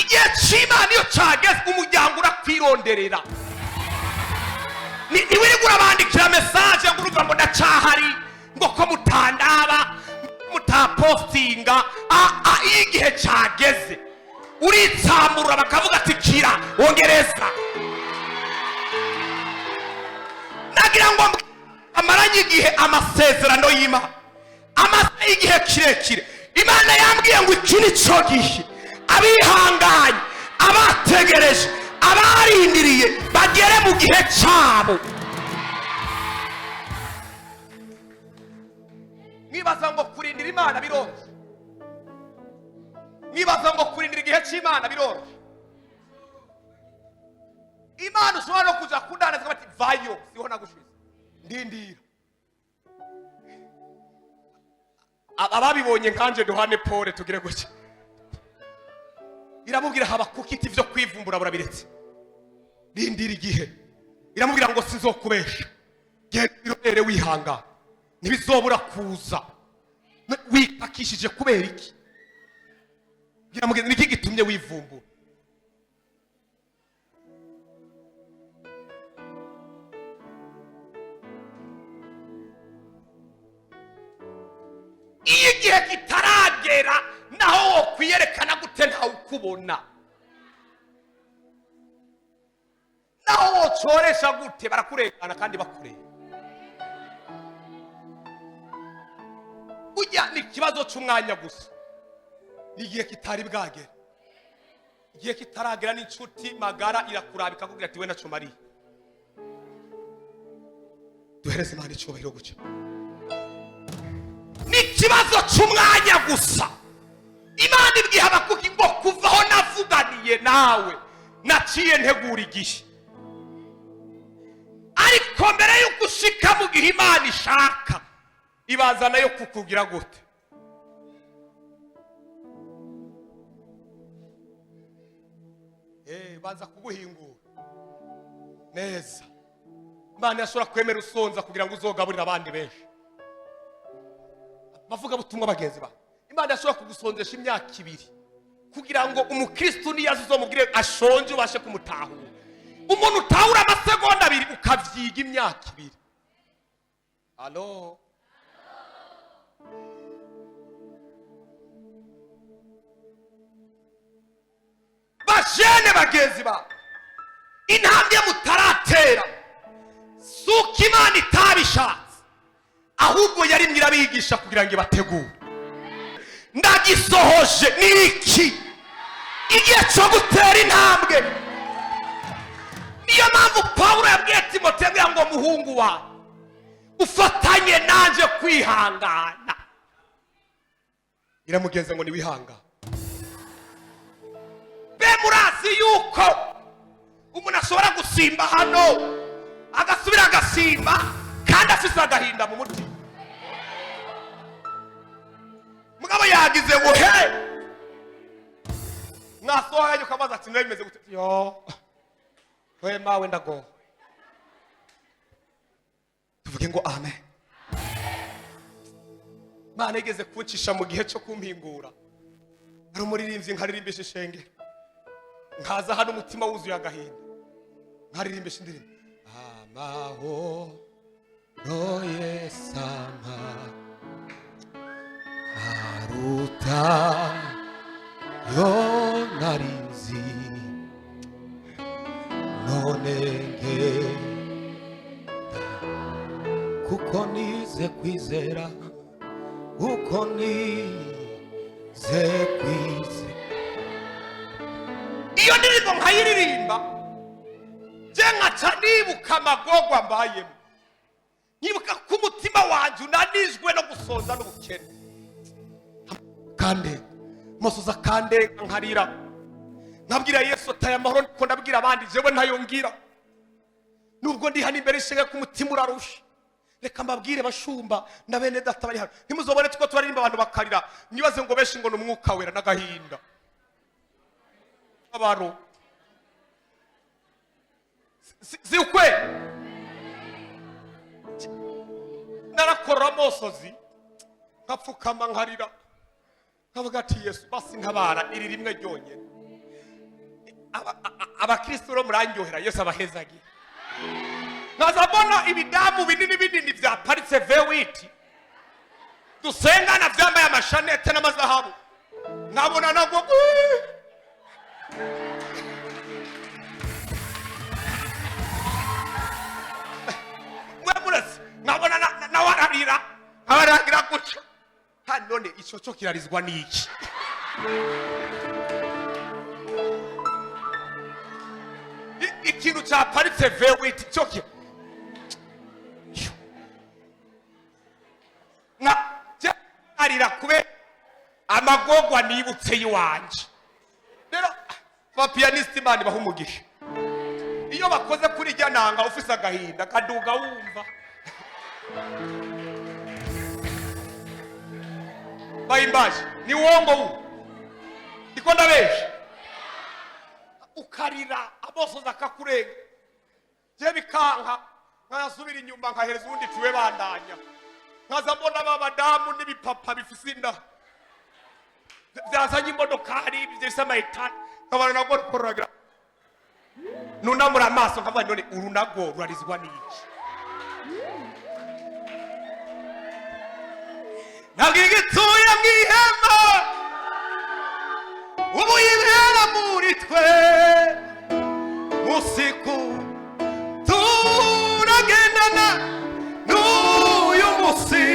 igihe cy'Imana iyo cyageze umuryango urakwironderera. Niwirirwa urabandikira message ngo urumva ngo ndacahari ngo ko mutandaba mutapostinga. Iyo igihe cyageze uritsamurura bakavuga ati kira wongereza. Nagira ngo amaranye igihe amasezerano y'Imana amaze igihe kirekire. Imana yambwiye ngo iki ni cyo gihe abihanganye abategereje abarindiriye bagere mu gihe cyabo. Mwibaza ngo kurindira Imana biroroshye? Mwibaza ngo kurindira igihe cy'Imana biroroshye? Imana ushobora no kuja kundana zikaba ati vayo siho nagushize ndindira. Ababibonye nkanje Yohane Paul tugire gutya, iramubwira Habakuki iti vyo kwivumbura burabiretse rindira igihe. Iramubwira ngo sinzokubesha genda irorere wihangana ntibizobura kuza. Wipakishije kubera iki? Iramubwira niki gitumye wivumbura? Iyo igihe kitaragera naho wo kwiyerekana gute ntawe ukubona, naho wo coresha gute barakurengana kandi bakureba. Ujya ni ikibazo cy'umwanya gusa. Igihe kitari bwagera, igihe kitaragera n'inshuti magara irakurabika kugira ati we naco Mariya. Duhereze Imana icyubahiro gucyo. Ni ikibazo cy'umwanya gusa. Imana ibwiye Habakuki ngo kuvaho navuganiye nawe naciye ntegura igihe, ariko mbere y'uko ushika mu gihe Imana ishaka ibaza nayo kukugira gute. Baza kuguhingura neza. Imana yashobora kwemera usonza kugira ngo uzogaburira abandi benshi. Bavuga butumwa bagenzi ba Imana yashobora kugusonzesha imyaka 2 kugira ngo umukristo niyaza uzomubwire ashonje ubashe kumutahura. Umuntu utahura amasegonda 2 ukavyiga imyaka 2. Allo bashene bagenzi ba, intambwe mutaratera suko Imana itabishatse, ahubwo yari mwirabigisha kugira ngo bategure. Ndagisohoje niki igihe cyo gutera intambwe. Niyo mpamvu Pawulo yabwiye Timoteyo ngo muhungu wa ufatanye nanje kwihangana. Iramugenza ngo ni wihangana. Be murazi yuko umuntu ashobora gusimba hano agasubira agasimba kandi afise agahinda mu mutima. Mugabo yagize ngo he mwasohaye ukabaza ati ndabimeze gute? Yo we mawe ndago. Tuvuge ngo amen. Mana igeze kuncisha mu gihe cyo kumpingura. Ari umuririmbyi nkaririmbisha ishenge, nkaza hano umutima wuzuye agahinda nkaririmbisha indirimbo amahoro yesama aruta yo narinzi none kuko nize kwizera uko nize kwizera. Iyo ndirimbo nkayiririmba je nkaca nibuka amagorwa mbayemo, nyibuka ko umutima wanje unanizwe no gusonza n'ubukene. Kandi musoza kandi nkarira nkabwira Yesu taye amahoro ndiko ndabwira abandi jewe ntayongira. Nubwo ndi hano imbere ishenge ku mutima urarusha, reka mbabwire bashumba na bene data bari hano ntimuzobone tuko twaririmba abantu bakarira nibaze ngo beshi ngo n'umwuka wera n'agahinda. Abaro si ukwe narakora mosozi nkapfukama nkarira nkavuga ati Yesu basi ntabara iri rimwe ryonyene abakristo ro murandyohera Yesu abahezagiye. Nkaza mbona ibidamu binini binini vyaparitse V8 dusengana vyambaye amashanete n'amazahabu, nkabona nagwo mwemurese, nkabona nawararira abaragira gutyo. None ico cyo kirarizwa n'iki? Ikintu cyaparitse V8 cyo ki arira kube amagogwa nibutse yiwanje. Rero abapiyaniste Imana bahumugisha, iyo bakoze kuri rya nanga ufise agahinda kaduga wumva bayimbaje ni wongo ndiko ndabesha ukarira abosoza kakurenga. Je bikanka nkasubira inyuma nkahereza undi tuwe bandanya, nkaza mbona babadamu n'ibipapa bifise inda byazanye imodokari byese amayitani, nkabana nagwo rukoragira nunamura amaso nkavuga none urunago rurarizwa n'iki? Nagigituye mwihema ubu yibera muri twe, musiku turagendana n'uyu musi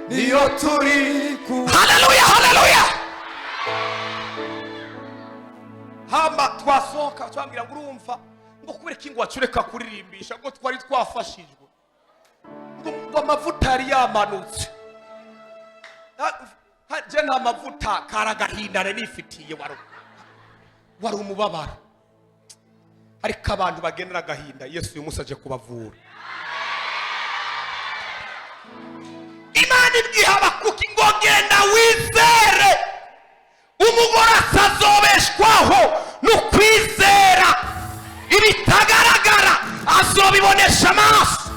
niyo turi ku. Haleluya, haleluya. Hamba twasohoka twambira ngo urumva ngo kubera kingo wacureka kuririmbisha ngo twari twafashijwe ngo amavuta yari yamanutse. Je nta mavuta karagahindane nifitiye wari umubabaro, ariko abantu bagendera agahinda Yesu uyu musaje kubavura. Imana ibwiha abakuki ngo genda wizere, umugore asazobeshwaho n'ukwizera, ibitagaragara azobibonesha amaso.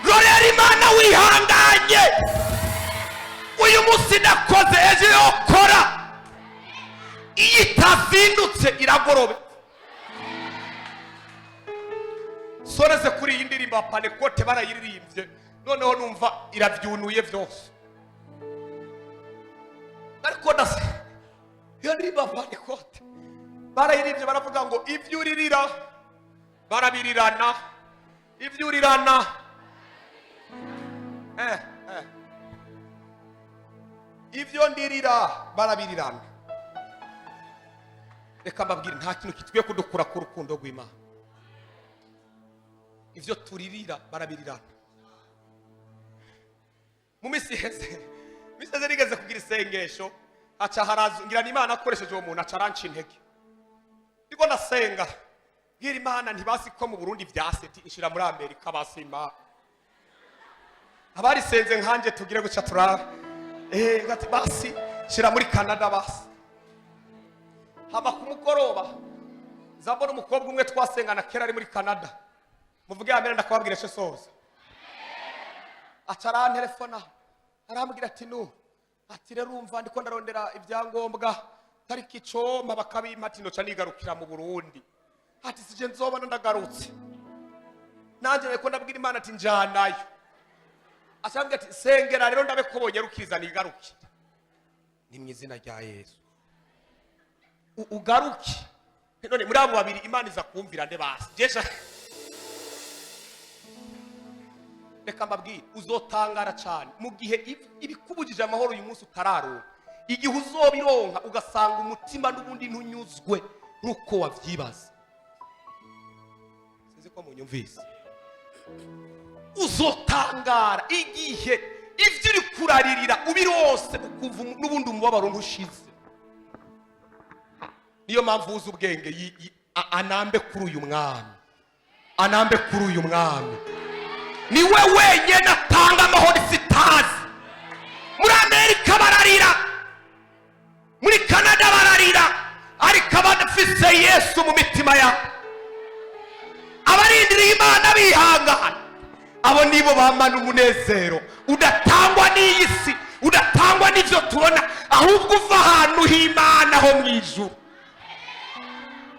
Rorera Imana wihanganye, uyu musi nakoze ejo yokora, iyo itazindutse iragorobe. Soreze kuri iyi ndirimbo Panekote barayiririmbye, noneho numva iravyunuye vyose. Ariko ndase iyo ndirimbo Panekote barayiririmbye baravuga ngo ivyo uririra barabirirana, ivyo urirana ivyo ndirira barabirirana. Reka mbabwire nta kintu kitwiye kudukura ku rukundo rw'Imana. Ivyo turirira barabirirana. Mu misi heze rigeze kugira isengesho, aca harazu ngira Imana akoresheje uwo muntu aca aranca intege. Ndiko ndasenga ngira Imana ntibasi ko mu Burundi vyaseti inshira muri Amerika basima. Abari senze nkanje tugire guca turara gati basi shira muri Canada basi. Haba kumugoroba zabona umukobwa umwe twasengana kera ari muri Canada, muvuge amena ndakababwira cyo soza. Acara telefona arambwira ati no ati rero umva ndiko ndarondera ibyangombwa tariki icoma bakabimpa ati noca nigarukira mu Burundi. Ati sije nzobona ndagarutse, nanje reko ndabwira Imana ati njanayo. Asambye ati sengera rero ndabe ko bonyarukiriza nigarukira. Ni mwizina rya Yesu ugaruki. None muri abo babiri Imana iza kumvira nde basi jesha. Reka mbabwire uzotangara cyane mu gihe ibikubujije amahoro uyu munsi utararonka, igihe uzobironka ugasanga umutima n'ubundi ntunyuzwe nkuko wavyibaza. Size ko munyumvise. Uzotangara igihe ivyo uri kuraririra ubirose ukumva n'ubundi umubabaro ntushize. Niyo mpamvu uzi ubwenge anambe kuri uyu mwami, anambe kuri uyu mwami. Niwe wenyene atanga amahoro sitazi. Muri Amerika bararira, muri Canada bararira, ariko abadafise Yesu mu mitima yabo, abarindiriye Imana bihangana, abo nibo bamana umunezero udatangwa n'iyi si, udatangwa n'ivyo tubona, ahubwo uva ahantu h'Imana ho mw'ijuru.